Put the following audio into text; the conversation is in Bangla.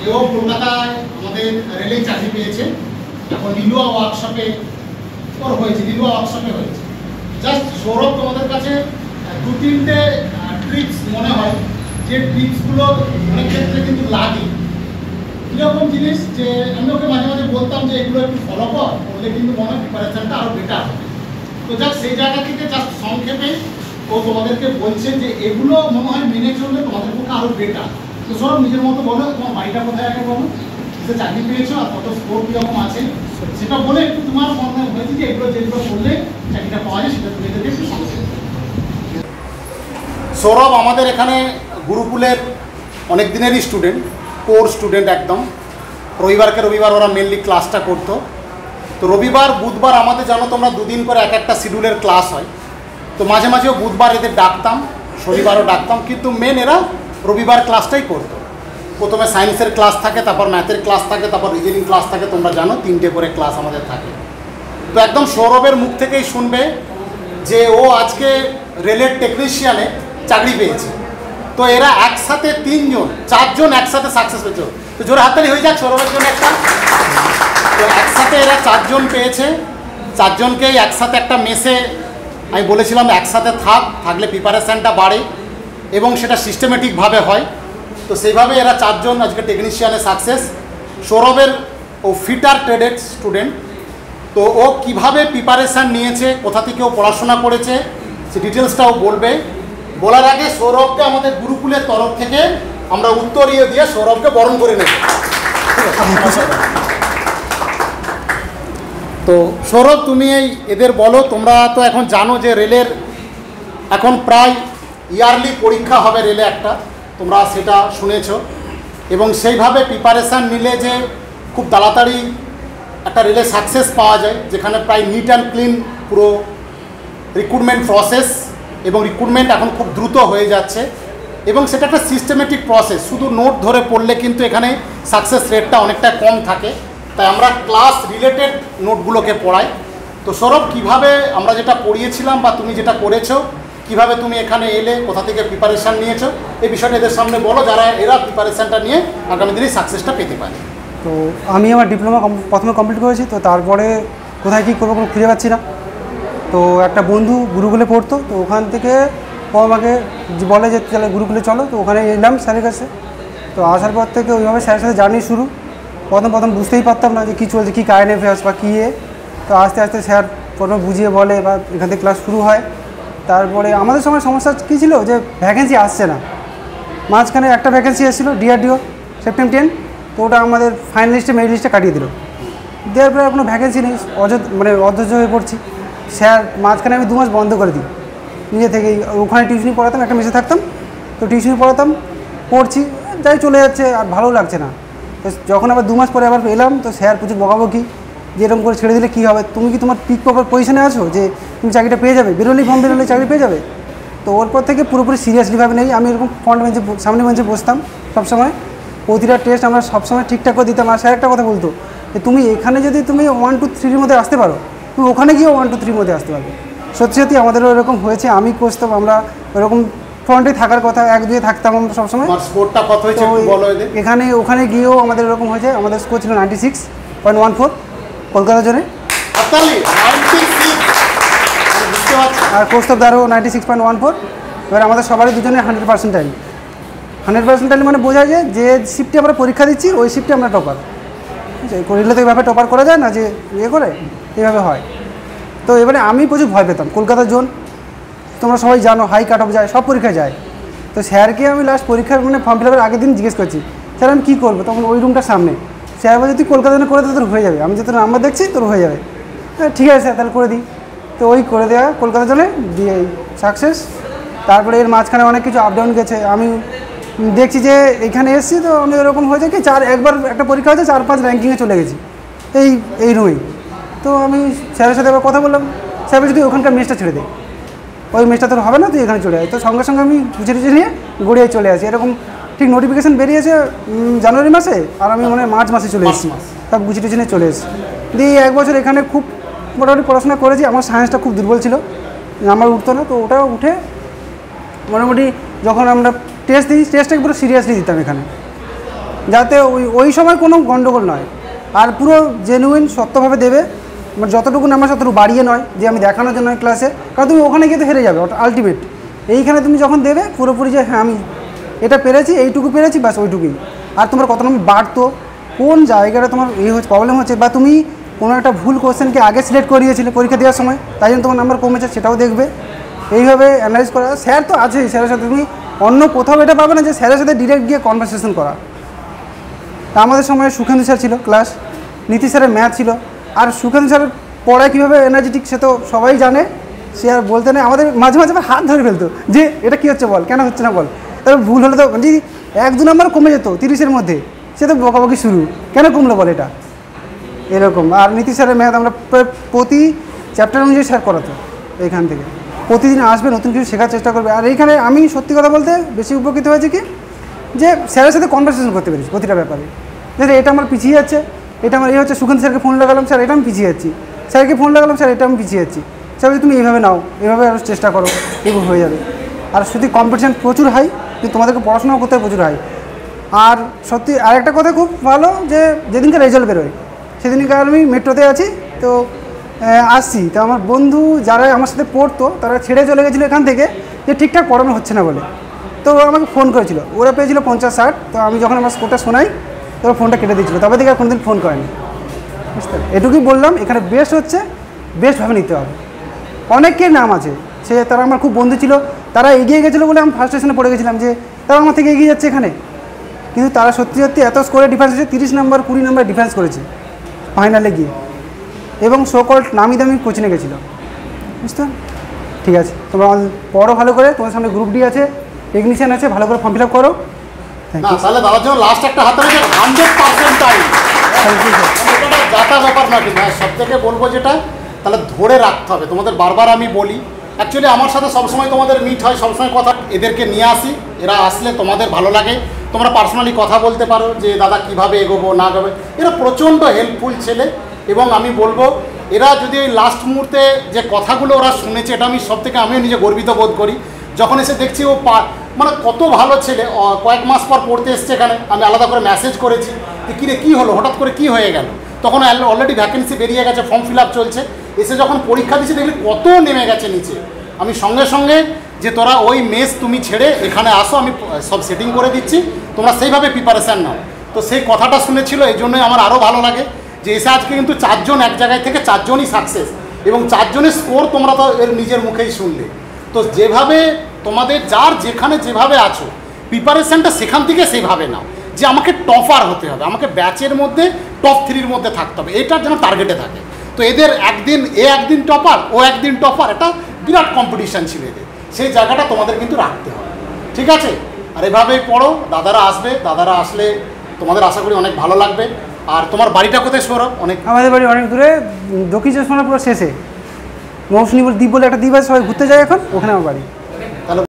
এও কলকাতায় আমাদের রেলের চাকরি পেয়েছে, এখন লিলুয়া ওয়ার্কশপে ওর হয়েছে, লিলুয়া ওয়ার্কশপে হয়েছে। জাস্ট সৌরভ তোমাদের কাছে দু তিনটে ট্রিক্স মনে হয় যে ট্রিক্সগুলো অনেক ক্ষেত্রে কিন্তু লাগে। কীরকম জিনিস যে আমি ওকে মাঝে মাঝে বলতাম যে এগুলো একটু ফলো করলে কিন্তু মনে হয় প্রিপারেশনটা আরও বেটার হবে। তো জাস্ট সেই জায়গা থেকে জাস্ট সংক্ষেপে ও তোমাদেরকে বলছে যে এগুলো মনে হয় মেনে চললে তোমাদের পক্ষে আরও বেটার। তো সব নিজের মতো বলো, তোমার বাড়িটা কোথায় আগে বলো, যে চাকরি পেয়েছো আর কত স্কোর কীরকম আছে সেটা বলে একটু তোমার মনে হয়েছে যে এগুলো যেগুলো করলে চাকরিটা পাওয়া যায় সেটা তুলে দেবে একটু সমস্যা। সৌরভ আমাদের এখানে গুরুকুলের অনেক দিনেরই স্টুডেন্ট, কোর স্টুডেন্ট একদম। রবিবারকে রবিবার ওরা মেনলি ক্লাসটা করতো। তো রবিবার বুধবার আমাদের জানো তোমরা দুদিন করে এক একটা শিডিউলের ক্লাস হয়। তো মাঝে মাঝেও বুধবার এদের ডাকতাম, শনিবারও ডাকতাম, কিন্তু মেন এরা রবিবার ক্লাসটাই করতো। প্রথমে সায়েন্সের ক্লাস থাকে, তারপর ম্যাথের ক্লাস থাকে, তারপর রিজনিং ক্লাস থাকে, তোমরা জানো 3টে করে ক্লাস আমাদের থাকে। তো একদম সৌরভের মুখ থেকেই শুনবে যে ও আজকে রেলের টেকনিশিয়ানে চাকরি পেয়েছে। তো এরা একসাথে 4জন একসাথে সাকসেস হয়েছে। তো জোরে হাততালি হয়ে যাক সৌরভের জন্য একটা। তো একসাথে এরা 4জন পেয়েছে, 4জনকেই একসাথে একটা মেসে আমি বলেছিলাম একসাথে থাকলে প্রিপারেশানটা বাড়ে এবং সেটা সিস্টেমেটিকভাবে হয়। তো সেইভাবে এরা 4জন আজকে টেকনিশিয়ানে সাকসেস। সৌরভের ও ফিটার ট্রেডেড স্টুডেন্ট। তো ও কীভাবে প্রিপারেশান নিয়েছে, কোথা থেকে ও পড়াশোনা করেছে সে ডিটেলসটাও বলবে। বলার আগে সৌরভকে আমাদের গুরুকুলের তরফ থেকে আমরা উত্তরীয় দিয়ে সৌরভকে বরণ করে নেব। তো সৌরভ তুমি এদের বলো, তোমরা তো এখন জানো যে রেলের এখন প্রায় ইয়ারলি পরীক্ষা হবে রেলে একটা, তোমরা সেটা শুনেছ। এবং সেইভাবে প্রিপারেশান নিলে যে খুব তাড়াতাড়ি একটা রেলে সাকসেস পাওয়া যায়, যেখানে প্রায় নিট অ্যান্ড ক্লিন পুরো রিক্রুটমেন্ট প্রসেস এবং রিক্রুটমেন্ট এখন খুব দ্রুত হয়ে যাচ্ছে এবং সেটা একটা সিস্টেমেটিক প্রসেস। শুধু নোট ধরে পড়লে কিন্তু এখানে সাকসেস রেটটা অনেকটা কম থাকে, তাই আমরা ক্লাস রিলেটেড নোটগুলোকে পড়াই। তো সৌরভ কীভাবে আমরা যেটা পড়িয়েছিলাম বা তুমি যেটা করেছো, কিভাবে তুমি এখানে এলে, কোথা থেকে প্রিপারেশান নিয়েছো, এই বিষয়টা এদের সামনে বলো, যারা এরা প্রিপারেশানটা নিয়ে আগামী দিনে সাকসেসটা পেতে পারে। তো আমি আমার ডিপ্লোমা প্রথমে কমপ্লিট করেছি। তো তারপরে কোথায় কী করবো কোনো খুঁজে পাচ্ছি না। তো একটা বন্ধু গুরুকুলে পড়তো, তো ওখান থেকে ও আমাকে বলে যে তাহলে গুরুকুলে চলো। তো ওখানে এলাম স্যারের কাছে। তো আসার পর থেকে ওইভাবে স্যারের সাথে জার্নি শুরু। প্রথম বুঝতেই পারতাম না যে কী চলছে, কী কারেন্ট অ্যাফেয়ার্স বা কী। তো আস্তে আস্তে স্যার প্রথমে বুঝিয়ে বলে বা এখান থেকে ক্লাস শুরু হয়। তারপরে আমাদের সময় সমস্যা কী ছিল যে ভ্যাকেন্সি আসছে না। মাঝখানে একটা ভ্যাকেন্সি এসেছিলো ডিআরডিও সেপ্টেম্বর 10, তো ওটা আমাদের ফাইনাল লিস্টে মেরিট লিস্টে কাটিয়ে দিল। দেওয়ার পরে কোনো ভ্যাকেন্সি নেই, অধৈর্য হয়ে পড়ছি। স্যার মাঝখানে আমি 2 মাস বন্ধ করে দিই নিজে থেকেই। ওখানে টিউশনি পড়াতাম, একটা মেসে থাকতাম, তো টিউশনি পড়াতাম, পড়ছি, যাই চলে যাচ্ছে, আর ভালো লাগছে না। তো যখন আবার 2 মাস পরে আবার এলাম, তো স্যার প্রচুর বকাবকি যে এরকম করে ছেড়ে দিলে কী হবে, তুমি কি তোমার পিক পাওয়ার পজিশনে আছো যে তুমি চাকরিটা পেয়ে যাবে, ফর্ম বেরোলে চাকরি পেয়ে যাবে। তো ওর পর থেকে পুরোপুরি সিরিয়াসলিভাবে নেই। আমি এরকম ফ্রন্ট বেঞ্চে সামনে বেঞ্চে বসতাম সবসময়, প্রতিটা টেস্ট আমরা সবসময় ঠিকঠাক করে দিতাম। আর স্যার একটা কথা বলতো যে তুমি এখানে যদি তুমি 1 2 3 মধ্যে আসতে পারো, তুমি ওখানে গিয়েও 1 2 3 মধ্যে আসতে পারবে। সত্যি আমাদেরও এরকম হয়েছে। আমি কোচতাম, আমরা ওরকম ফ্রন্টে থাকার কথা, 1 2 থাকতাম আমরা সবসময়। এখানে ওখানে গিয়েও আমাদের এরকম হয়েছে। আমাদের স্কোর ছিল 96.14 কলকাতার জন্য, আর কোচতাবদারও 96.14। এবার আমাদের সবারই দুজনে 100% 100% মানে বোঝা যায় যে শিফটে আমরা পরীক্ষা দিচ্ছি ওই শিফটে আমরা টপার। রেলে তো এইভাবে টপার করা যায় না যে করে, এইভাবে হয়। তো এবারে আমি প্রচুর ভয় পেতাম। কলকাতার জোন তোমরা সবাই জানো, হাই কাট অফ যায়, সব পরীক্ষায় যায়। তো স্যারকে আমি লাস্ট পরীক্ষার ফর্ম ফিল আপের আগের দিন জিজ্ঞেস করছি, স্যার আমি কী করবো, তখন ওই রুমটার সামনে। স্যার বলছে তুই কলকাতা জন্য করে দে, তোর হয়ে যাবে। আমি যে তোর নাম্বার দেখছি তোর হয়ে যাবে। হ্যাঁ ঠিক আছে স্যার, তাহলে করে দিই। তো ওই করে দেওয়া কলকাতার জন্য দিয়ে সাকসেস। তারপরে এর মাঝখানে অনেক কিছু আপ ডাউন গেছে। আমি দেখছি যে এখানে এসেছি, তো আমি এরকম হয়েছে কি একবার একটা পরীক্ষা হয়েছে 4-5 র্যাঙ্কিংয়ে চলে গেছি এই রুমেই। তো আমি স্যারের সাথে এবার কথা বললাম, স্যার যদি ওখানকার মেসটা ছেড়ে দেয়, ওই মেসটা তোর হবে না, তুই এখানে চলে আয়। তো সঙ্গে সঙ্গে আমি গুছিয়ে নিয়ে গড়িয়ে চলে আসি। এরকম ঠিক নোটিফিকেশান বেরিয়েছে জানুয়ারি মাসে, আর আমি মার্চ মাসে চলে এসেছি, সব গুছিয়ে নিয়ে চলে এসেছি। দিয়ে 1 বছর এখানে খুব মোটামুটি পড়াশোনা করেছি। আমার সায়েন্সটা খুব দুর্বল ছিল, নাম্বার উঠতো না। তো ওটাও উঠে মোটামুটি যখন আমরা টেস্টটাকে পুরো সিরিয়াসলি দিতাম এখানে। যাতে ওই সময় কোনো গণ্ডগোল নয়, আর পুরো জেনুইন সত্যভাবে দেবে, মানে যতটুকু নাম্বার ততটুকু বাড়িয়ে নয় যে আমি দেখানোর জন্য ক্লাসে, কারণ তুমি ওখানে গিয়ে তো হেরে যাবে আলটিমেট। এইখানে তুমি যখন দেবে পুরোপুরি যে হ্যাঁ আমি এটা পেরেছি, এইটুকু পেরেছি, বাস ওইটুকুই। আর তোমার কত নম্বর বাড়তো, কোন জায়গাটা তোমার প্রবলেম হচ্ছে, বা তুমি কোনো একটা ভুল কোশ্চেনকে আগে সিলেক্ট করিয়েছিলে পরীক্ষা দেওয়ার সময়, তাই জন্য তোমার নাম্বার কমেছে, সেটাও দেখবে। এইভাবে অ্যানালাইজ করা। স্যার তো আছেই, স্যারের সাথে তুমি অন্য কোথাও এটা পাবে না যে স্যারের সাথে ডিরেক্ট গিয়ে কনভারসেশন করা। তা আমাদের সময় সুখেন্দু স্যার ছিল ক্লাস, নীতি স্যারের ম্যাথ ছিল। আর সুখেন্দু স্যারের পড়ায় কীভাবে এনার্জেটিক সে তো সবাই জানে, সে আর বলতে নেই, আমাদের মাঝে মাঝে হাত ধরে ফেলতো যে এটা কী হচ্ছে বল, কেন হচ্ছে না বল। তারপর ভুল হলে তো যদি 1-2 নাম্বার কমে যেত 30-এর মধ্যে, সে তো বকাবকি শুরু, কেন কমলো বল এটা, এরকম। আর নীতি স্যারের ম্যাথ আমরা প্রতি চ্যাপ্টার অনুযায়ী স্যার করাতো, এইখান থেকে প্রতিদিন আসবে, নতুন কিছু শেখার চেষ্টা করবে। আর এইখানে আমি সত্যি কথা বলতে বেশি উপকৃত হয়েছে কি, যে স্যারের সাথে কনভারসেশন করতে পেরেছি প্রতিটা ব্যাপারে, যে এটা আমার পিছিয়ে যাচ্ছে, এটা আমার এই হচ্ছে, সুখেন্দু স্যারকে ফোন লাগালাম, স্যার এটা আমি পিছিয়ে যাচ্ছি, স্যারকে ফোন লাগালাম, স্যার এটা আমি পিছিয়ে যাচ্ছি, স্যার তুমি এইভাবে নাও, এইভাবে আরও চেষ্টা করো, এগুলো হয়ে যাবে। আর সত্যি কম্পিটিশান প্রচুর হাই, কিন্তু তোমাদেরকে পড়াশোনাও করতে প্রচুর হাই। আর সত্যি আরেকটা কথা খুব ভালো, যে যেদিনকে রেজাল্ট বেরোয় সেদিনকে আমি মেট্রোতে আছি, তো আসছি, তো আমার বন্ধু যারা আমার সাথে পড়তো তারা ছেড়ে চলে গেছিলো এখান থেকে, যে ঠিকঠাক পড়ানো হচ্ছে না বলে। তো আমাকে ফোন করেছিল, ওরা পেয়েছিল 50-60, তো আমি যখন আমার স্কোরটা শোনাই তো ওরা ফোনটা কেটে দিয়েছিলো, তবে থেকে আর কোনোদিন ফোন করেনি, বুঝতে পারলে। এটুকুই বললাম, এখানে বেস্ট হচ্ছে, বেস্টভাবে নিতে হবে। অনেকের নাম আছে, তারা আমার খুব বন্ধু ছিল, তারা এগিয়ে গেছিলো বলে আমি ফার্স্ট স্টেশনে পড়ে গেছিলাম, যে তারা আমার থেকে এগিয়ে যাচ্ছে এখানে, কিন্তু তারা সত্যি সত্যি এত স্কোরে ডিফারেন্স হয়েছে, 30 নাম্বার 20 নাম্বার ডিফারেন্স করেছে ফাইনালে গিয়ে, এবং সোকল্ড নামি দামি কোচিংয়ে গেছিলো, বুঝতে। ঠিক আছে, তোমরা পড়ো ভালো করে, তোমার সামনে গ্রুপ ডি আছে, টেকনিশিয়ান আছে, ভালো করে ফর্ম ফিল আপ করো। না তাহলে দাদার জন্য লাস্ট একটা হাতে 100% টাইম, এটা যাতা ব্যাপার না, কিন্তু সব থেকে বলবো যেটা, তাহলে ধরে রাখতে হবে। তোমাদের বারবার আমি বলি, অ্যাকচুয়ালি আমার সাথে সবসময় তোমাদের মিট হয়, সবসময় কথা, এদেরকে নিয়ে আসি, এরা আসলে তোমাদের ভালো লাগে, তোমরা পার্সোনালি কথা বলতে পারো যে দাদা কীভাবে এগোবো না এগোবে। এরা প্রচণ্ড হেল্পফুল ছেলে, এবং আমি বলবো এরা যদি ওই লাস্ট মুহূর্তে যে কথাগুলো ওরা শুনেছে, এটা আমি সব থেকে আমিও নিজে গর্বিত বোধ করি। যখন এসে দেখছি ও মানে কত ভালো ছেলে, কয়েক মাস পর পড়তে এসছে এখানে, আমি আলাদা করে মেসেজ করেছি যে কিরে কী হলো, হঠাৎ করে কী হয়ে গেল, তখন অলরেডি ভ্যাকেন্সি বেরিয়ে গেছে, ফর্ম ফিল আপ চলছে। এসে যখন পরীক্ষা দিচ্ছে দেখলি কত নেমে গেছে নিচে। আমি সঙ্গে সঙ্গে যে তোরা ওই মেস তুমি ছেড়ে এখানে আসো, আমি সব সেটিং করে দিচ্ছি, তোমরা সেইভাবে প্রিপারেশান নাও। তো সেই কথাটা শুনেছিল, এই জন্যই আমার আরও ভালো লাগে যে এসে আজকে কিন্তু 4 জন এক জায়গায় থেকে 4 জনই সাকসেস, এবং 4 জনের স্কোর তোমরা তো এর নিজের মুখেই শুনলে। তো যেভাবে তোমাদের যার যেখানে যেভাবে আছো, প্রিপারেশানটা সেখান থেকে সেভাবে নাও, যে আমাকে টপার হতে হবে, আমাকে ব্যাচের মধ্যে টপ 3-র মধ্যে থাকতে হবে, এটার যেন টার্গেটে থাকে। তো এদের একদিন টপার, ও একদিন টপার, এটা বিরাট কম্পিটিশান ছিল এদের, সেই জায়গাটা তোমাদের কিন্তু রাখতে হবে, ঠিক আছে? আর এভাবেই পড়ো, দাদারা আসবে, দাদারা আসলে তোমাদের আশা করি অনেক ভালো লাগবে। আর তোমার বাড়িটা কোথায় সৌরভ? আমাদের বাড়ি অনেক দূরে, দক্ষিণ চব্বিশ পরগনার পুরো শেষে, মৌসুমী দ্বীপ বলে একটা দ্বীপ আছে, সবাই ঘুরতে যায় এখন, ওখানে আমার বাড়ি।